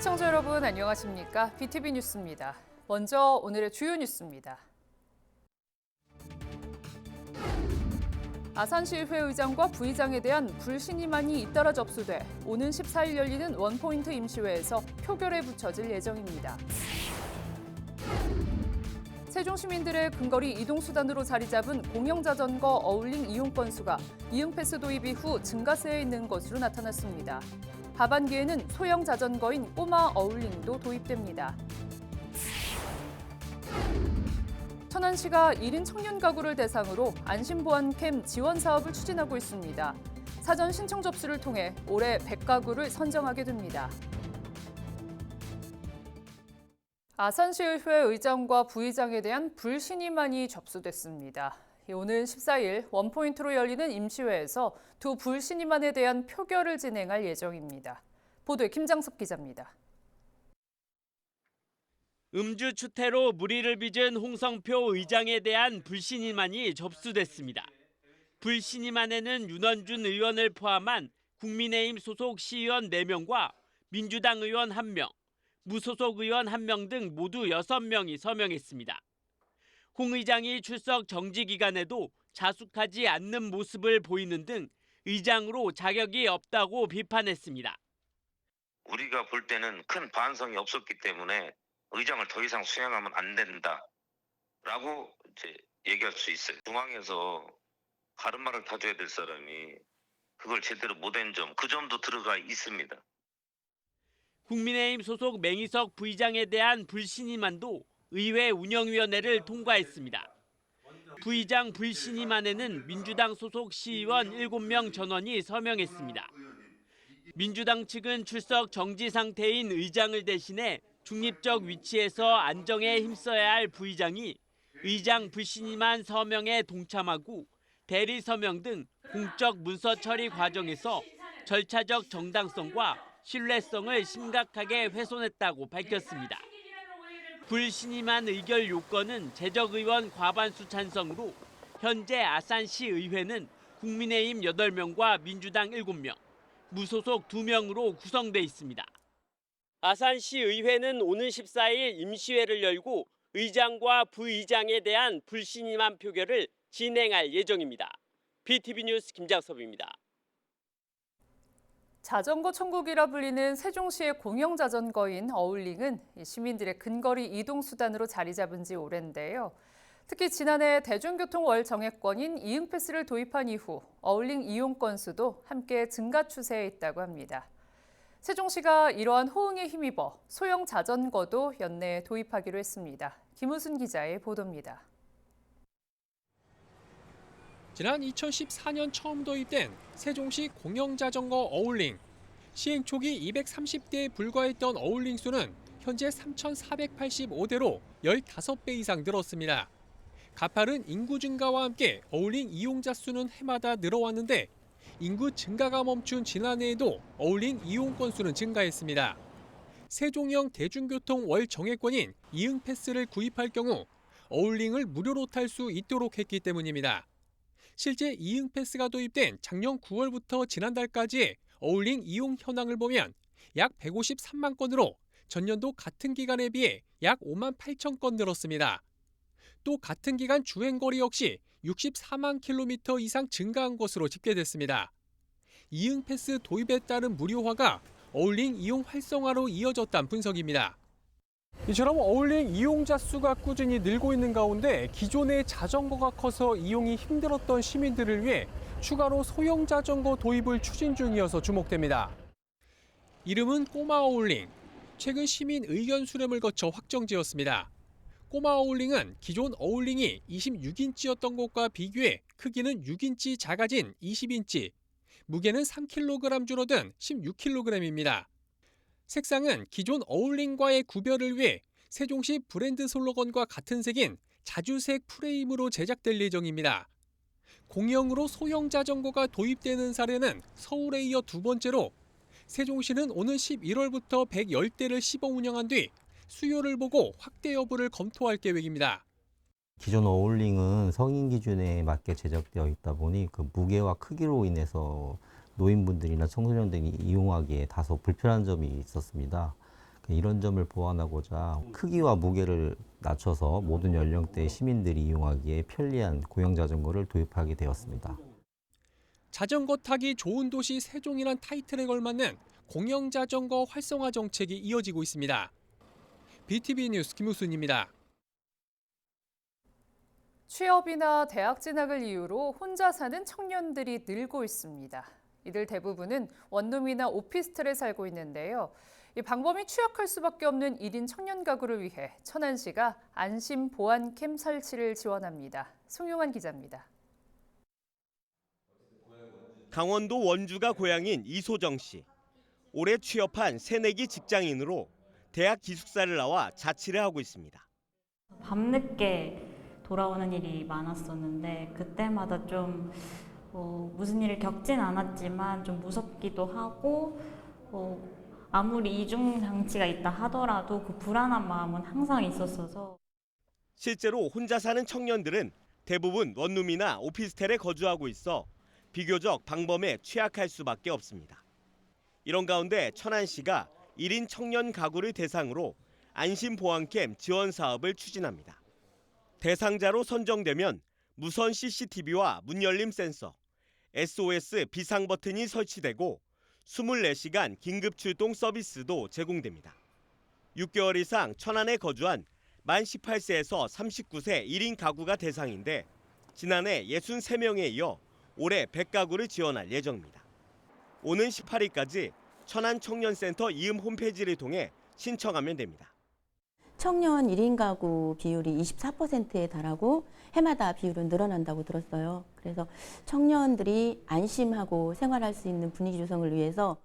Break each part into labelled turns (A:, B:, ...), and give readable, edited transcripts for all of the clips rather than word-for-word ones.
A: 시청자 여러분 안녕하십니까? BTV 뉴스입니다. 먼저 오늘의 주요 뉴스입니다. 아산시의회 의장과 부의장에 대한 불신임안이 잇따라 접수돼 오는 14일 열리는 원포인트 임시회에서 표결에 붙여질 예정입니다. 세종 시민들의 근거리 이동수단으로 자리 잡은 공영자전거 어울링 이용 건수가 이응패스 도입 이후 증가세에 있는 것으로 나타났습니다. 하반기에는 소형 자전거인 꼬마 어울링도 도입됩니다. 천안시가 1인 청년 가구를 대상으로 안심보안캠 지원 사업을 추진하고 있습니다. 사전 신청 접수를 통해 올해 100가구를 선정하게 됩니다. 아산시의회 의장과 부의장에 대한 불신임안이 접수됐습니다. 오는 14일 원포인트로 열리는 임시회에서 두 불신임안에 대한 표결을 진행할 예정입니다. 보도에 김장섭 기자입니다.
B: 음주 추태로 물의를 빚은 홍성표 의장에 대한 불신임안이 접수됐습니다. 불신임안에는 윤원준 의원을 포함한 국민의힘 소속 시의원 4명과 민주당 의원 1명, 무소속 의원 1명 등 모두 6명이 서명했습니다. 홍 의장이 출석 정지 기간에도 자숙하지 않는 모습을 보이는 등 의장으로 자격이 없다고 비판했습니다.
C: 우리가 볼 때는 큰 반성이 없었기 때문에 의장을 더 이상 수행하면 안 된다라고 얘기할 수 있어요. 중앙에서 가르마를 타줘야 될 사람이 그걸 제대로 못한 점, 그 점도 들어가 있습니다.
B: 국민의힘 소속 맹희석 부의장에 대한 불신임안도 의회 운영위원회를 통과했습니다. 부의장 불신임안에는 민주당 소속 시의원 7명 전원이 서명했습니다. 민주당 측은 출석 정지 상태인 의장을 대신해 중립적 위치에서 안정에 힘써야 할 부의장이 의장 불신임안 서명에 동참하고 대리 서명 등 공적 문서 처리 과정에서 절차적 정당성과 신뢰성을 심각하게 훼손했다고 밝혔습니다. 불신임안 의결 요건은 재적의원 과반수 찬성으로 현재 아산시 의회는 국민의힘 8명과 민주당 7명, 무소속 2명으로 구성돼 있습니다. 아산시 의회는 오는 14일 임시회를 열고 의장과 부의장에 대한 불신임안 표결을 진행할 예정입니다. BTV 뉴스 김장섭입니다.
A: 자전거 천국이라 불리는 세종시의 공영자전거인 어울링은 시민들의 근거리 이동수단으로 자리 잡은 지 오랜데요. 특히 지난해 대중교통 월 정액권인 이응패스를 도입한 이후 어울링 이용 건수도 함께 증가 추세에 있다고 합니다. 세종시가 이러한 호응에 힘입어 소형 자전거도 연내에 도입하기로 했습니다. 김우순 기자의 보도입니다.
D: 지난 2014년 처음 도입된 세종시 공영자전거 어울링. 시행 초기 230대에 불과했던 어울링 수는 현재 3,485대로 15배 이상 늘었습니다. 가파른 인구 증가와 함께 어울링 이용자 수는 해마다 늘어왔는데 인구 증가가 멈춘 지난해에도 어울링 이용 건수는 증가했습니다. 세종형 대중교통 월 정액권인 이응패스를 구입할 경우 어울링을 무료로 탈 수 있도록 했기 때문입니다. 실제 이응패스가 도입된 작년 9월부터 지난달까지의 어울링 이용 현황을 보면 약 153만 건으로 전년도 같은 기간에 비해 약 5만 8천 건 늘었습니다. 또 같은 기간 주행거리 역시 64만 킬로미터 이상 증가한 것으로 집계됐습니다. 이응패스 도입에 따른 무료화가 어울링 이용 활성화로 이어졌다는 분석입니다. 이처럼 어울링 이용자 수가 꾸준히 늘고 있는 가운데 기존의 자전거가 커서 이용이 힘들었던 시민들을 위해 추가로 소형 자전거 도입을 추진 중이어서 주목됩니다. 이름은 꼬마 어울링. 최근 시민 의견 수렴을 거쳐 확정지었습니다. 꼬마 어울링은 기존 어울링이 26인치였던 것과 비교해 크기는 6인치 작아진 20인치, 무게는 3kg 줄어든 16kg입니다. 색상은 기존 어울링과의 구별을 위해 세종시 브랜드 슬로건과 같은 색인 자주색 프레임으로 제작될 예정입니다. 공영으로 소형 자전거가 도입되는 사례는 서울에 이어 두 번째로 세종시는 오는 11월부터 110대를 시범 운영한 뒤 수요를 보고 확대 여부를 검토할 계획입니다.
E: 기존 어울링은 성인 기준에 맞게 제작되어 있다 보니 그 무게와 크기로 인해서 노인분들이나 청소년들이 이용하기에 다소 불편한 점이 있었습니다. 이런 점을 보완하고자 크기와 무게를 낮춰서 모든 연령대의 시민들이 이용하기에 편리한 공영 자전거를 도입하게 되었습니다.
D: 자전거 타기 좋은 도시 세종이란 타이틀에 걸맞는 공영 자전거 활성화 정책이 이어지고 있습니다. BTV 뉴스 김우순입니다.
A: 취업이나 대학 진학을 이유로 혼자 사는 청년들이 늘고 있습니다. 이들 대부분은 원룸이나 오피스텔에 살고 있는데요. 이 방범이 취약할 수밖에 없는 1인 청년 가구를 위해 천안시가 안심 보안캠 설치를 지원합니다. 송용환 기자입니다.
F: 강원도 원주가 고향인 이소정 씨. 올해 취업한 새내기 직장인으로 대학 기숙사를 나와 자취를 하고 있습니다.
G: 밤늦게 돌아오는 일이 많았었는데 그때마다 좀 무슨 일을 겪진 않았지만 좀 무섭기도 하고 아무리 이중 장치가 있다 하더라도 그 불안한 마음은 항상 있었어서.
F: 실제로 혼자 사는 청년들은 대부분 원룸이나 오피스텔에 거주하고 있어 비교적 방범에 취약할 수밖에 없습니다. 이런 가운데 천안시가 1인 청년 가구를 대상으로 안심보안캠 지원 사업을 추진합니다. 대상자로 선정되면 무선 CCTV와 문 열림 센서, SOS 비상 버튼이 설치되고 24시간 긴급 출동 서비스도 제공됩니다. 6개월 이상 천안에 거주한 만 18세에서 39세 1인 가구가 대상인데 지난해 63명에 이어 올해 100가구를 지원할 예정입니다. 오는 18일까지 천안 청년센터 이음 홈페이지를 통해 신청하면 됩니다.
H: 청년 1인 가구 비율이 24%에 달하고 해마다 비율은 늘어난다고 들었어요. 그래서 청년들이 안심하고 생활할 수 있는 분위기 조성을 위해서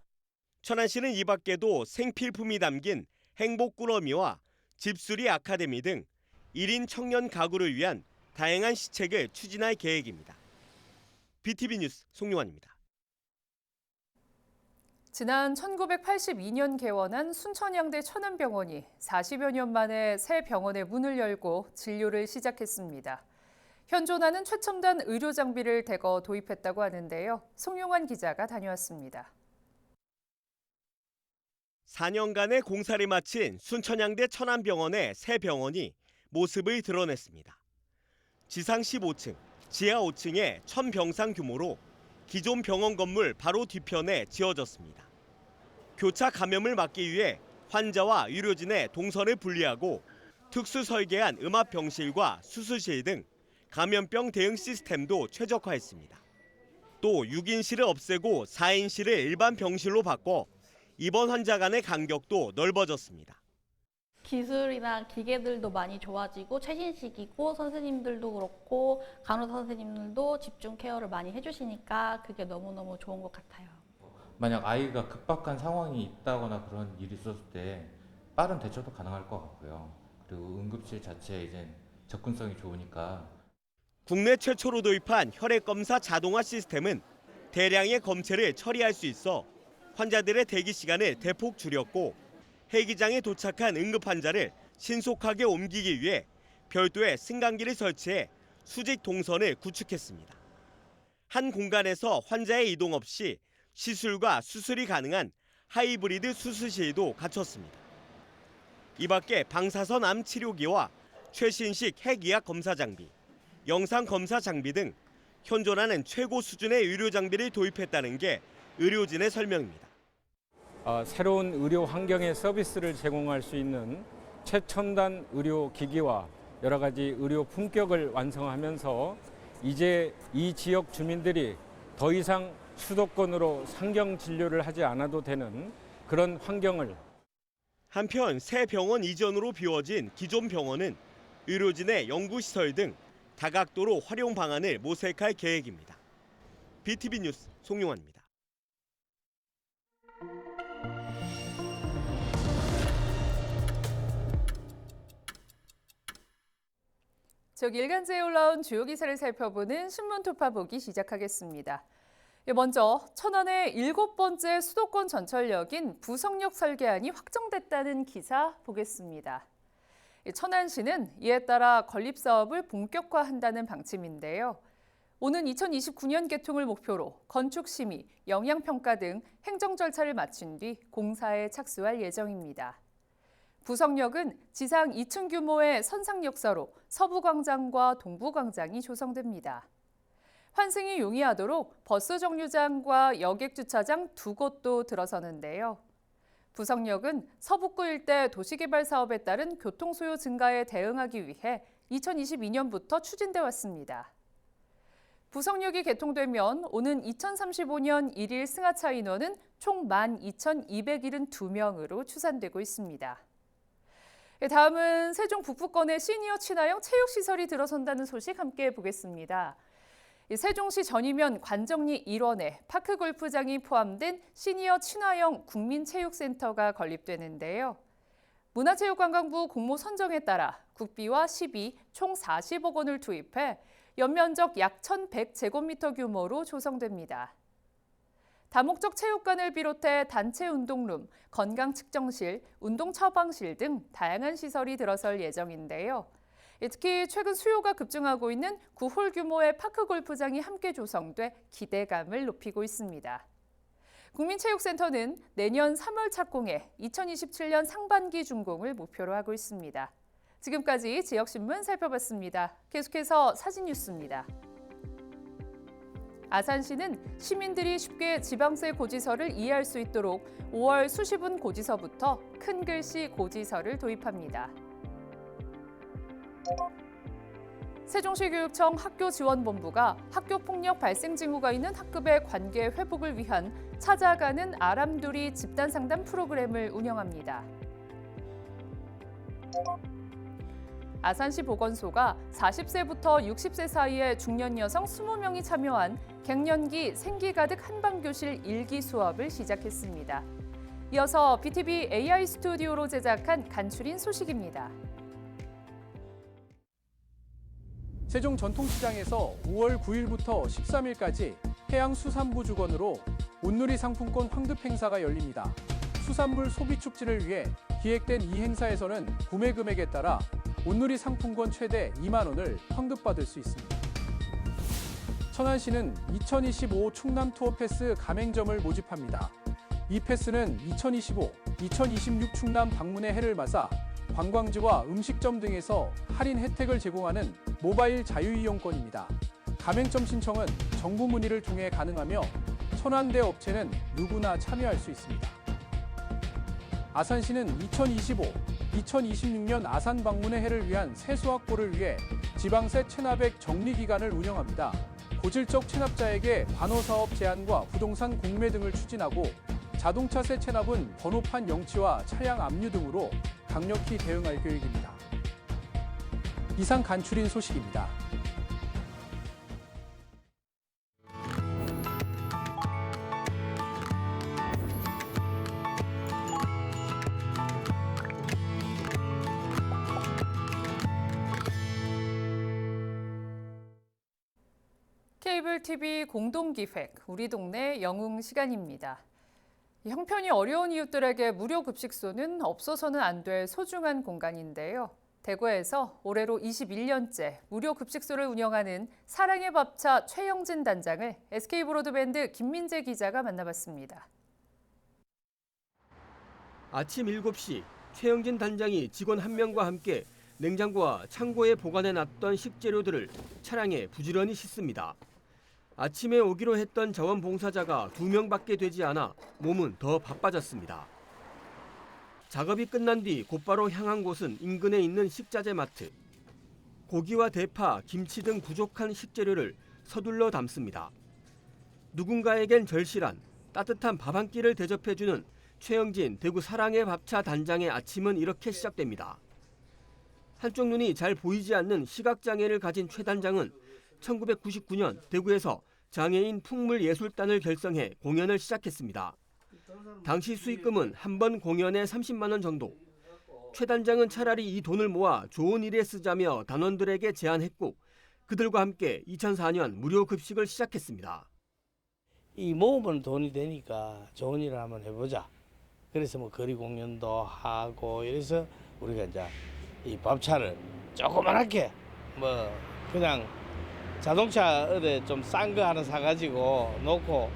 F: 천안시는 이 밖에도 생필품이 담긴 행복 꾸러미와 집수리 아카데미 등 1인 청년 가구를 위한 다양한 시책을 추진할 계획입니다. BTV 뉴스 송용환입니다.
A: 지난 1982년 개원한 순천향대 천안병원이 40여 년 만에 새 병원의 문을 열고 진료를 시작했습니다. 현존하는 최첨단 의료 장비를 대거 도입했다고 하는데요. 송용환 기자가 다녀왔습니다.
F: 4년간의 공사를 마친 순천향대 천안병원의 새 병원이 모습을 드러냈습니다. 지상 15층, 지하 5층의 1000병상 규모로 기존 병원 건물 바로 뒤편에 지어졌습니다. 교차 감염을 막기 위해 환자와 의료진의 동선을 분리하고 특수 설계한 음압병실과 수술실 등 감염병 대응 시스템도 최적화했습니다. 또 6인실을 없애고 4인실을 일반 병실로 바꿔 입원 환자 간의 간격도 넓어졌습니다.
I: 기술이나 기계들도 많이 좋아지고 최신식이고 선생님들도 그렇고 간호사 선생님들도 집중 케어를 많이 해주시니까 그게 너무너무 좋은 것 같아요.
J: 만약 아이가 급박한 상황이 있다거나 그런 일이 있었을 때 빠른 대처도 가능할 것 같고요. 그리고 응급실 자체에 이제 접근성이 좋으니까.
F: 국내 최초로 도입한 혈액검사 자동화 시스템은 대량의 검체를 처리할 수 있어 환자들의 대기 시간을 대폭 줄였고 헬기장에 도착한 응급 환자를 신속하게 옮기기 위해 별도의 승강기를 설치해 수직 동선을 구축했습니다. 한 공간에서 환자의 이동 없이 시술과 수술이 가능한 하이브리드 수술실도 갖췄습니다. 이 밖에 방사선 암 치료기와 최신식 핵의학 검사 장비, 영상 검사 장비 등 현존하는 최고 수준의 의료 장비를 도입했다는 게 의료진의 설명입니다.
K: 새로운 의료 환경의 서비스를 제공할 수 있는 최첨단 의료 기기와 여러 가지 의료 품격을 완성하면서 이제 이 지역 주민들이 더 이상 수도권으로 상경 진료를 하지 않아도 되는 그런 환경을.
F: 한편 새 병원 이전으로 비워진 기존 병원은 의료진의 연구시설 등 다각도로 활용 방안을 모색할 계획입니다. BTV 뉴스 송용환입니다.
A: 지역 일간지에 올라온 주요 기사를 살펴보는 신문 토파 보기 시작하겠습니다. 먼저 천안의 7번째 수도권 전철역인 부성역 설계안이 확정됐다는 기사 보겠습니다. 천안시는 이에 따라 건립 사업을 본격화한다는 방침인데요. 오는 2029년 개통을 목표로 건축 심의, 영향평가 등 행정 절차를 마친 뒤 공사에 착수할 예정입니다. 부석역은 지상 2층 규모의 선상 역사로 서부광장과 동부광장이 조성됩니다. 환승이 용이하도록 버스 정류장과 여객 주차장 2곳도 들어서는데요. 부석역은 서북구 일대 도시개발 사업에 따른 교통수요 증가에 대응하기 위해 2022년부터 추진돼 왔습니다. 부석역이 개통되면 오는 2035년 1일 승하차 인원은 총 12,272명으로 추산되고 있습니다. 다음은 세종 북부권에 시니어 친화형 체육시설이 들어선다는 소식 함께 보겠습니다. 세종시 전이면 관정리 일원에 파크골프장이 포함된 시니어 친화형 국민체육센터가 건립되는데요. 문화체육관광부 공모 선정에 따라 국비와 시비 총 40억 원을 투입해 연면적 약 1,100제곱미터 규모로 조성됩니다. 다목적 체육관을 비롯해 단체 운동룸, 건강측정실, 운동처방실 등 다양한 시설이 들어설 예정인데요. 특히 최근 수요가 급증하고 있는 9홀 규모의 파크골프장이 함께 조성돼 기대감을 높이고 있습니다. 국민체육센터는 내년 3월 착공해 2027년 상반기 준공을 목표로 하고 있습니다. 지금까지 지역신문 살펴봤습니다. 계속해서 사진뉴스입니다. 아산시는 시민들이 쉽게 지방세 고지서를 이해할 수 있도록 5월 수시분 고지서부터 큰 글씨 고지서를 도입합니다. 세종시 교육청 학교지원본부가 학교폭력 발생 징후가 있는 학급의 관계 회복을 위한 찾아가는 아람두리 집단상담 프로그램을 운영합니다. 아산시 보건소가 40세부터 60세 사이의 중년 여성 20명이 참여한 갱년기 생기가득 한방교실 1기 수업을 시작했습니다. 이어서 BTV AI 스튜디오로 제작한 간추린 소식입니다.
L: 세종 전통시장에서 5월 9일부터 13일까지 해양수산부 주권으로 온누리 상품권 환급 행사가 열립니다. 수산물 소비 축제를 위해 기획된 이 행사에서는 구매 금액에 따라 온누리 상품권 최대 2만 원을 환급받을 수 있습니다. 천안시는 2025 충남 투어 패스 가맹점을 모집합니다. 이 패스는 2025, 2026 충남 방문의 해를 맞아 관광지와 음식점 등에서 할인 혜택을 제공하는 모바일 자유이용권입니다. 가맹점 신청은 정부 문의를 통해 가능하며 천안대 업체는 누구나 참여할 수 있습니다. 아산시는 2025, 2026년 아산 방문의 해를 위한 세수 확보를 위해 지방세 체납액 정리 기간을 운영합니다. 고질적 체납자에게 관호사업 제한과 부동산 공매 등을 추진하고 자동차세 체납은 번호판 영치와 차량 압류 등으로 강력히 대응할 계획입니다. 이상 간추린 소식입니다.
A: 케이블 TV 공동기획 우리 동네 영웅 시간입니다. 형편이 어려운 이웃들에게 무료 급식소는 없어서는 안 될 소중한 공간인데요. 대구에서 올해로 21년째 무료 급식소를 운영하는 사랑의 밥차 최영진 단장을 SK브로드밴드 김민재 기자가 만나봤습니다.
F: 아침 7시 최영진 단장이 직원 1명과 함께 냉장고와 창고에 보관해놨던 식재료들을 차량에 부지런히 싣습니다. 아침에 오기로 했던 자원봉사자가 2명밖에 되지 않아 몸은 더 바빠졌습니다. 작업이 끝난 뒤 곧바로 향한 곳은 인근에 있는 식자재 마트. 고기와 대파, 김치 등 부족한 식재료를 서둘러 담습니다. 누군가에겐 절실한 따뜻한 밥 한 끼를 대접해주는 최영진 대구 사랑의 밥차 단장의 아침은 이렇게 시작됩니다. 한쪽 눈이 잘 보이지 않는 시각장애를 가진 최 단장은 1999년 대구에서 장애인 풍물예술단을 결성해 공연을 시작했습니다. 당시 수익금은 한 번 공연에 30만 원 정도. 최 단장은 차라리 이 돈을 모아 좋은 일에 쓰자며 단원들에게 제안했고 그들과 함께 2004년 무료 급식을 시작했습니다.
M: 이 모으면 돈이 되니까 좋은 일을 한번 해보자. 그래서 뭐 거리 공연도 하고 이래서 우리가 이제 이 밥차를 조그맣게 뭐 그냥 자동차 어디 좀 싼 거 하나 사가지고 놓고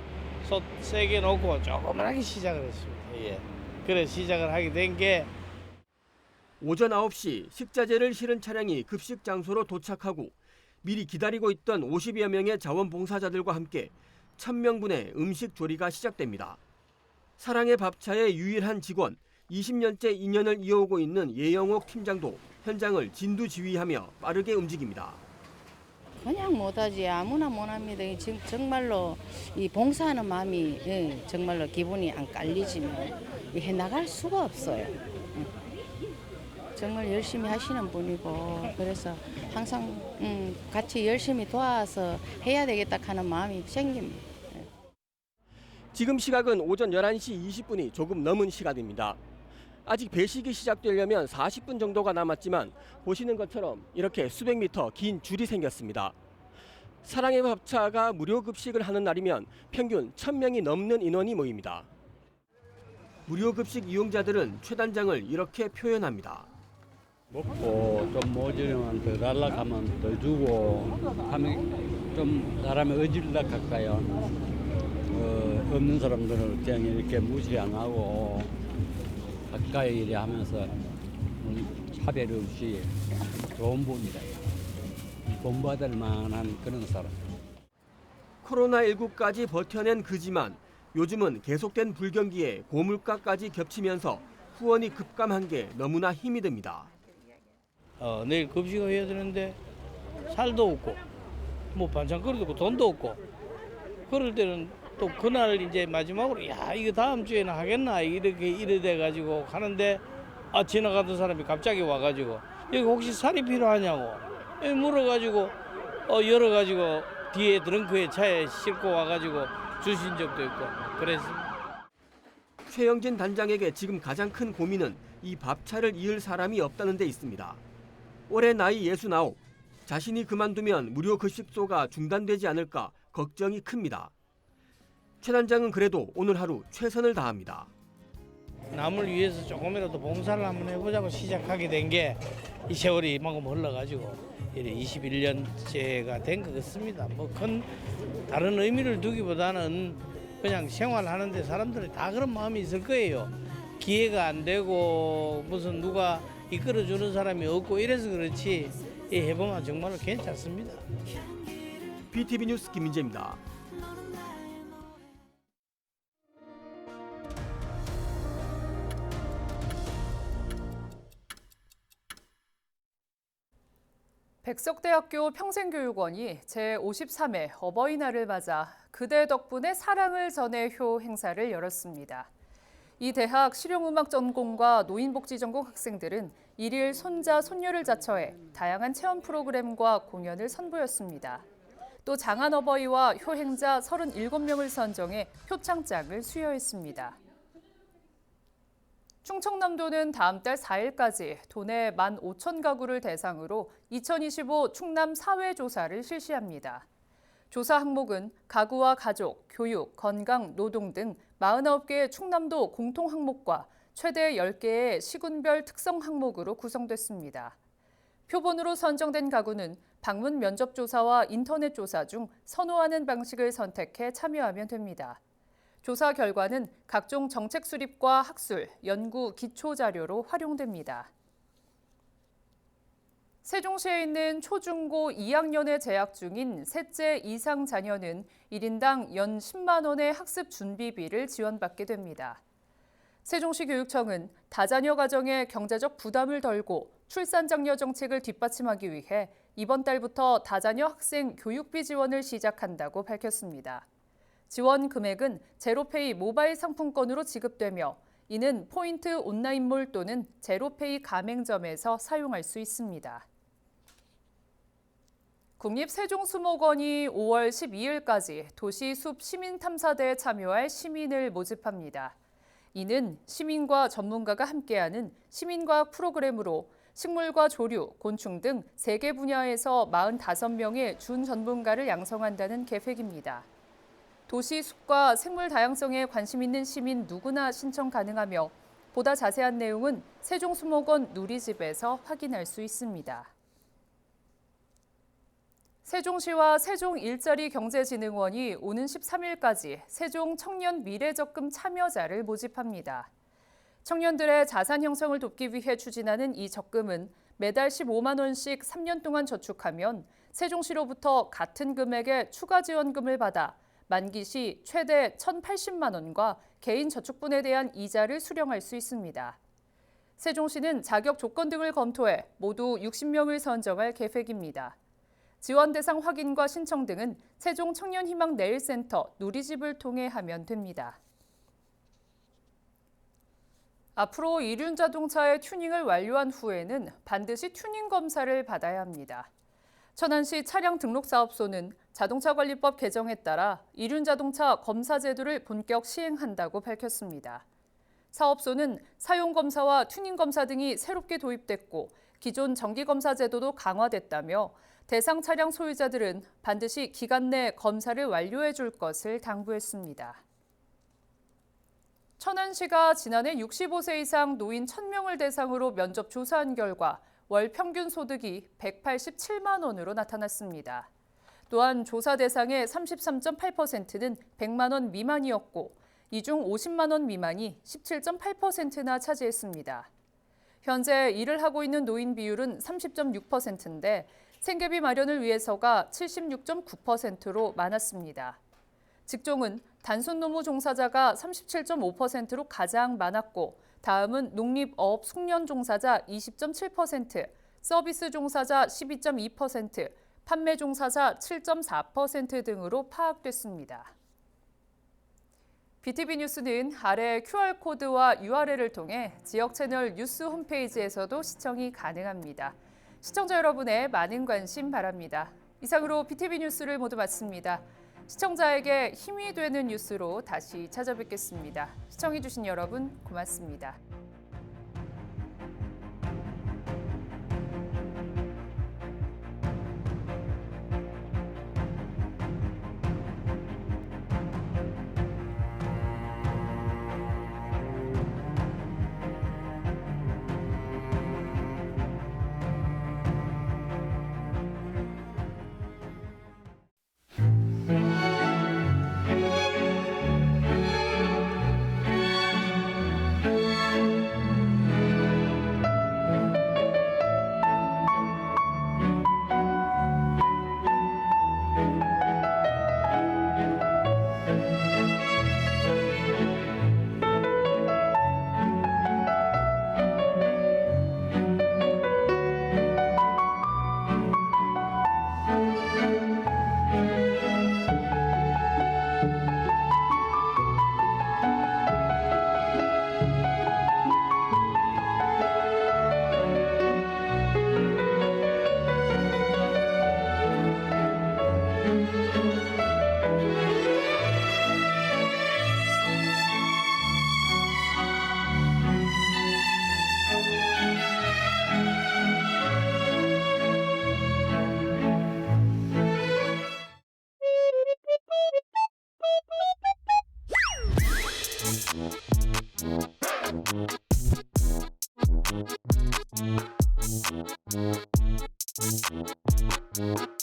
M: 솥 세게 놓고 조그맣게 시작을 했습니다. 예. 그래 시작을 하게 된 게
F: 오전 9시 식자재를 실은 차량이 급식 장소로 도착하고 미리 기다리고 있던 50여 명의 자원봉사자들과 함께 1000명분의 음식 조리가 시작됩니다. 사랑의 밥차의 유일한 직원, 20년째 인연을 이어오고 있는 예영옥 팀장도 현장을 진두지휘하며 빠르게 움직입니다.
N: 그냥 못하지. 아무나 못합니다. 정말로 이 봉사하는 마음이 정말로 기분이 안 깔리지면 해나갈 수가 없어요. 정말 열심히 하시는 분이고 그래서 항상 같이 열심히 도와서 해야 되겠다 하는 마음이 생깁니다.
F: 지금 시각은 오전 11시 20분이 조금 넘은 시간입니다. 아직 배식이 시작되려면 40분 정도가 남았지만 보시는 것처럼 이렇게 수백 미터 긴 줄이 생겼습니다. 사랑의 밥차가 무료 급식을 하는 날이면 평균 1000명이 넘는 인원이 모입니다. 무료 급식 이용자들은 최 단장을 이렇게 표현합니다.
O: 먹고 좀 모자르면 더 달라고 하면 더 주고 하면 좀 사람이 어질다 할까요? 없는 사람들을 그냥 이렇게 무시 안 하고 가까이 이래 하면서 차별 없이 좋은 분이다. 본받을 만한 그런 사람.
F: 코로나19까지 버텨낸 그지만 요즘은 계속된 불경기에 고물가까지 겹치면서 후원이 급감한 게 너무나 힘이 듭니다.
M: 내일 급식을 해야 되는데 살도 없고 뭐 반찬거리도 없고 돈도 없고 그럴 때는 또 그날 이제 마지막으로 야 이거 다음 주에는 하겠나 이렇게 이래 돼 가지고 가는데 지나가던 사람이 갑자기 와가지고 여기 혹시 살이 필요하냐고 물어가지고 열어가지고 뒤에 트렁크에 차에 싣고 와가지고 주신 적도 있고 그랬습니다.
F: 최영진 단장에게 지금 가장 큰 고민은 이 밥차를 이을 사람이 없다는 데 있습니다. 올해 나이 69, 자신이 그만두면 무료 급식소가 중단되지 않을까 걱정이 큽니다. 최 단장은 그래도 오늘 하루 최선을 다합니다.
M: 남을 위해서 조금이라도 봉사를 한번 해보자고 시작하게 된 게 이 세월이 이만큼 흘러가지고 21년째가 된 것 같습니다. 뭐 큰 다른 의미를 두기보다는 그냥 생활하는데 사람들이 다 그런 마음이 있을 거예요. 기회가 안 되고 무슨 누가 이끌어주는 사람이 없고 이래서 그렇지 해보면 정말로 괜찮습니다.
F: BTV 뉴스 김민재입니다.
A: 백석대학교 평생교육원이 제53회 어버이날을 맞아 그대 덕분에 사랑을 전해효 행사를 열었습니다. 이 대학 실용음악 전공과 노인복지 전공 학생들은 일일 손자, 손녀를 자처해 다양한 체험 프로그램과 공연을 선보였습니다. 또 장한 어버이와 효행자 37명을 선정해 표창장을 수여했습니다. 충청남도는 다음 달 4일까지 도내 15,000가구를 대상으로 2025 충남 사회조사를 실시합니다. 조사 항목은 가구와 가족, 교육, 건강, 노동 등 49개의 충남도 공통 항목과 최대 10개의 시군별 특성 항목으로 구성됐습니다. 표본으로 선정된 가구는 방문 면접 조사와 인터넷 조사 중 선호하는 방식을 선택해 참여하면 됩니다. 조사 결과는 각종 정책 수립과 학술, 연구, 기초 자료로 활용됩니다. 세종시에 있는 초중고 2학년에 재학 중인 셋째 이상 자녀는 1인당 연 10만 원의 학습 준비비를 지원받게 됩니다. 세종시 교육청은 다자녀 가정의 경제적 부담을 덜고 출산 장려 정책을 뒷받침하기 위해 이번 달부터 다자녀 학생 교육비 지원을 시작한다고 밝혔습니다. 지원 금액은 제로페이 모바일 상품권으로 지급되며 이는 포인트 온라인몰 또는 제로페이 가맹점에서 사용할 수 있습니다. 국립세종수목원이 5월 12일까지 도시숲 시민탐사대에 참여할 시민을 모집합니다. 이는 시민과 전문가가 함께하는 시민과학 프로그램으로 식물과 조류, 곤충 등 3개 분야에서 45명의 준전문가를 양성한다는 계획입니다. 도시 숲과 생물 다양성에 관심 있는 시민 누구나 신청 가능하며 보다 자세한 내용은 세종수목원 누리집에서 확인할 수 있습니다. 세종시와 세종일자리경제진흥원이 오는 13일까지 세종 청년 미래적금 참여자를 모집합니다. 청년들의 자산 형성을 돕기 위해 추진하는 이 적금은 매달 15만 원씩 3년 동안 저축하면 세종시로부터 같은 금액의 추가 지원금을 받아 만기 시 최대 1,080만 원과 개인 저축분에 대한 이자를 수령할 수 있습니다. 세종시는 자격 조건 등을 검토해 모두 60명을 선정할 계획입니다. 지원 대상 확인과 신청 등은 세종 청년희망 내일센터 누리집을 통해 하면 됩니다. 앞으로 이륜 자동차의 튜닝을 완료한 후에는 반드시 튜닝 검사를 받아야 합니다. 천안시 차량등록사업소는 자동차관리법 개정에 따라 이륜 자동차 검사 제도를 본격 시행한다고 밝혔습니다. 사업소는 사용검사와 튜닝검사 등이 새롭게 도입됐고 기존 정기검사 제도도 강화됐다며 대상 차량 소유자들은 반드시 기간 내 검사를 완료해 줄 것을 당부했습니다. 천안시가 지난해 65세 이상 노인 1,000명을 대상으로 면접 조사한 결과 월 평균 소득이 187만 원으로 나타났습니다. 또한 조사 대상의 33.8%는 100만 원 미만이었고 이 중 50만 원 미만이 17.8%나 차지했습니다. 현재 일을 하고 있는 노인 비율은 30.6%인데 생계비 마련을 위해서가 76.9%로 많았습니다. 직종은 단순 노무 종사자가 37.5%로 가장 많았고 다음은 농립어업 숙련 종사자 20.7%, 서비스 종사자 12.2%, 판매 종사자 7.4% 등으로 파악됐습니다. BTV 뉴스는 아래 QR코드와 URL을 통해 지역 채널 뉴스 홈페이지에서도 시청이 가능합니다. 시청자 여러분의 많은 관심 바랍니다. 이상으로 BTV 뉴스를 모두 마칩니다. 시청자에게 힘이 되는 뉴스로 다시 찾아뵙겠습니다. 시청해주신 여러분 고맙습니다.
P: Thank you.